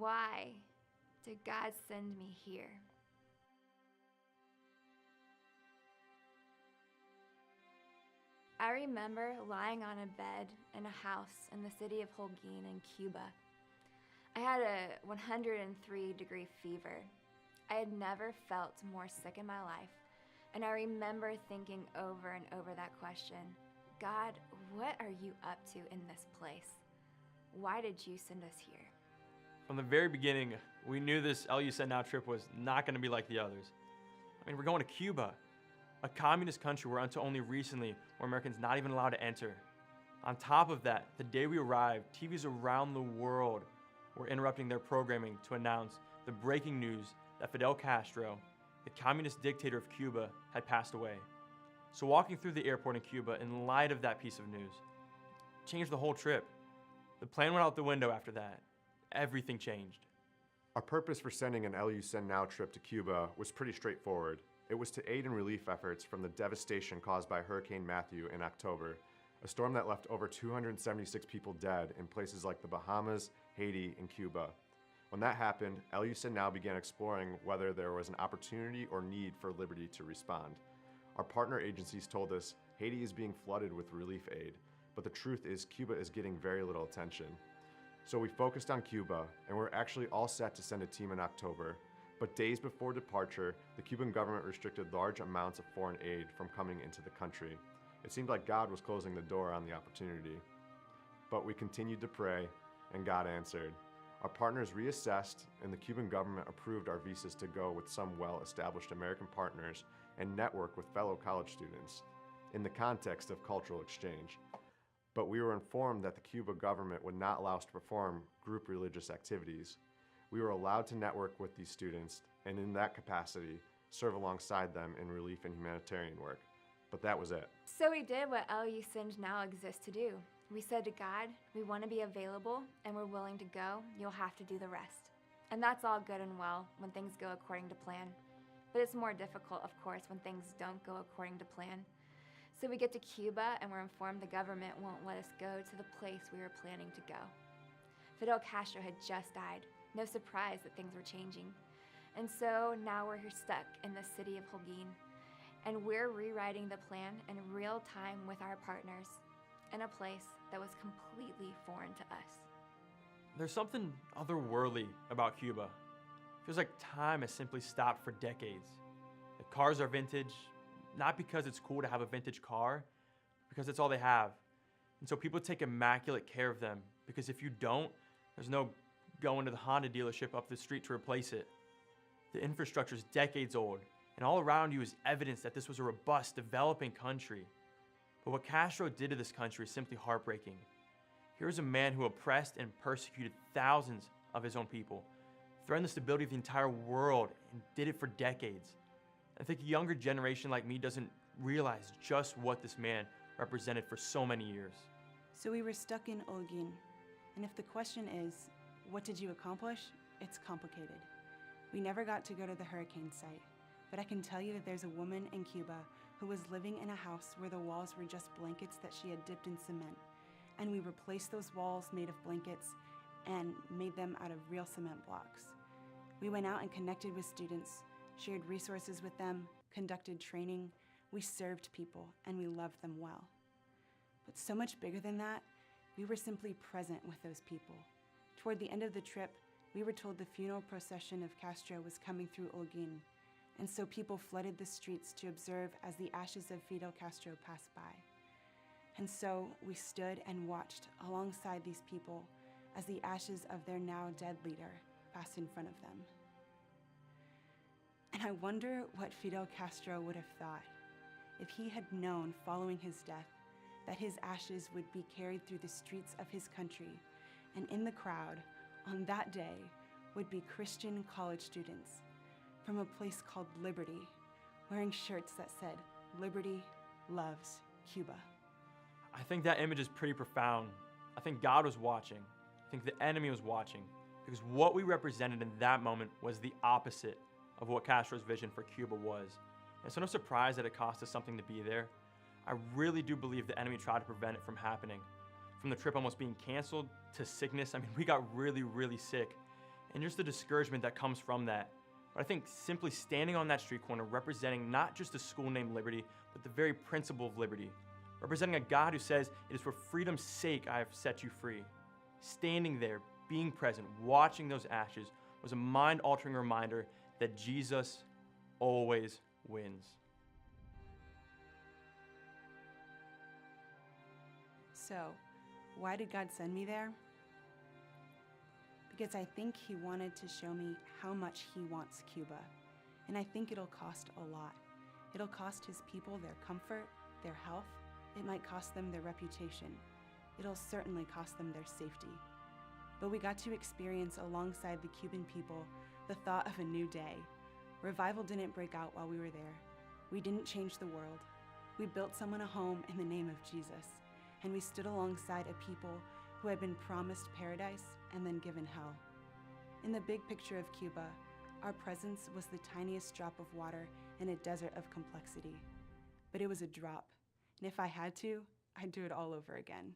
Why did God send me here? I remember lying on a bed in a house in the city of Holguin in Cuba. I had a 103-degree fever. I had never felt more sick in my life, and I remember thinking over and over that question, God, what are you up to in this place? Why did you send us here? From the very beginning, we knew this LU Send Now trip was not going to be like the others. I mean, we're going to Cuba, a communist country where until only recently were Americans not even allowed to enter. On top of that, the day we arrived, TVs around the world were interrupting their programming to announce the breaking news that Fidel Castro, the communist dictator of Cuba, had passed away. So walking through the airport in Cuba in light of that piece of news changed the whole trip. The plan went out the window after that. Everything changed. Our purpose for sending an LU Send Now trip to Cuba was pretty straightforward. It was to aid in relief efforts from the devastation caused by Hurricane Matthew in October, a storm that left over 276 people dead in places like the Bahamas, Haiti, and Cuba. When that happened, LU Send Now began exploring whether there was an opportunity or need for Liberty to respond. Our partner agencies told us Haiti is being flooded with relief aid, but the truth is Cuba is getting very little attention. So we focused on Cuba, and we're actually all set to send a team in October. But days before departure, the Cuban government restricted large amounts of foreign aid from coming into the country. It seemed like God was closing the door on the opportunity. But we continued to pray, and God answered. Our partners reassessed, and the Cuban government approved our visas to go with some well-established American partners and network with fellow college students in the context of cultural exchange. But we were informed that the Cuban government would not allow us to perform group religious activities. We were allowed to network with these students, and in that capacity, serve alongside them in relief and humanitarian work. But that was it. So we did what LU Send Now exists to do. We said to God, we want to be available and we're willing to go. You'll have to do the rest. And that's all good and well when things go according to plan. But it's more difficult, of course, when things don't go according to plan. So we get to Cuba and we're informed the government won't let us go to the place we were planning to go. Fidel Castro had just died. No surprise that things were changing. And so now we're here stuck in the city of Holguin, and we're rewriting the plan in real time with our partners in a place that was completely foreign to us. There's something otherworldly about Cuba. It feels like time has simply stopped for decades. The cars are vintage, not because it's cool to have a vintage car, because it's all they have. And so people take immaculate care of them, because if you don't, there's no going to the Honda dealership up the street to replace it. The infrastructure is decades old, and all around you is evidence that this was a robust, developing country. But what Castro did to this country is simply heartbreaking. Here is a man who oppressed and persecuted thousands of his own people, threatened the stability of the entire world, and did it for decades. I think a younger generation like me doesn't realize just what this man represented for so many years. So we were stuck in Holguin, and if the question is, what did you accomplish? It's complicated. We never got to go to the hurricane site, but I can tell you that there's a woman in Cuba who was living in a house where the walls were just blankets that she had dipped in cement, and we replaced those walls made of blankets and made them out of real cement blocks. We went out and connected with students, shared resources with them, conducted training, we served people, and we loved them well. But so much bigger than that, we were simply present with those people. Toward the end of the trip, we were told the funeral procession of Castro was coming through Holguin, and so people flooded the streets to observe as the ashes of Fidel Castro passed by. And so we stood and watched alongside these people as the ashes of their now dead leader passed in front of them. And I wonder what Fidel Castro would have thought if he had known following his death that his ashes would be carried through the streets of his country, and in the crowd on that day would be Christian college students from a place called Liberty, wearing shirts that said, "Liberty loves Cuba." I think that image is pretty profound. I think God was watching. I think the enemy was watching, because what we represented in that moment was the opposite of what Castro's vision for Cuba was. And so no surprise that it cost us something to be there. I really do believe the enemy tried to prevent it from happening. From the trip almost being canceled to sickness, I mean, we got really, really sick. and just the discouragement that comes from that. But I think simply standing on that street corner, representing not just a school named Liberty, but the very principle of liberty, representing a God who says, "It is for freedom's sake I have set you free." Standing there, being present, watching those ashes was a mind-altering reminder that Jesus always wins. So, why did God send me there? Because I think He wanted to show me how much He wants Cuba. And I think it'll cost a lot. It'll cost His people their comfort, their health. It might cost them their reputation. It'll certainly cost them their safety. But we got to experience alongside the Cuban people the thought of a new day. Revival didn't break out while we were there. We didn't change the world. We built someone a home in the name of Jesus. And we stood alongside a people who had been promised paradise and then given hell. In the big picture of Cuba, our presence was the tiniest drop of water in a desert of complexity. But it was a drop, and if I had to, I'd do it all over again.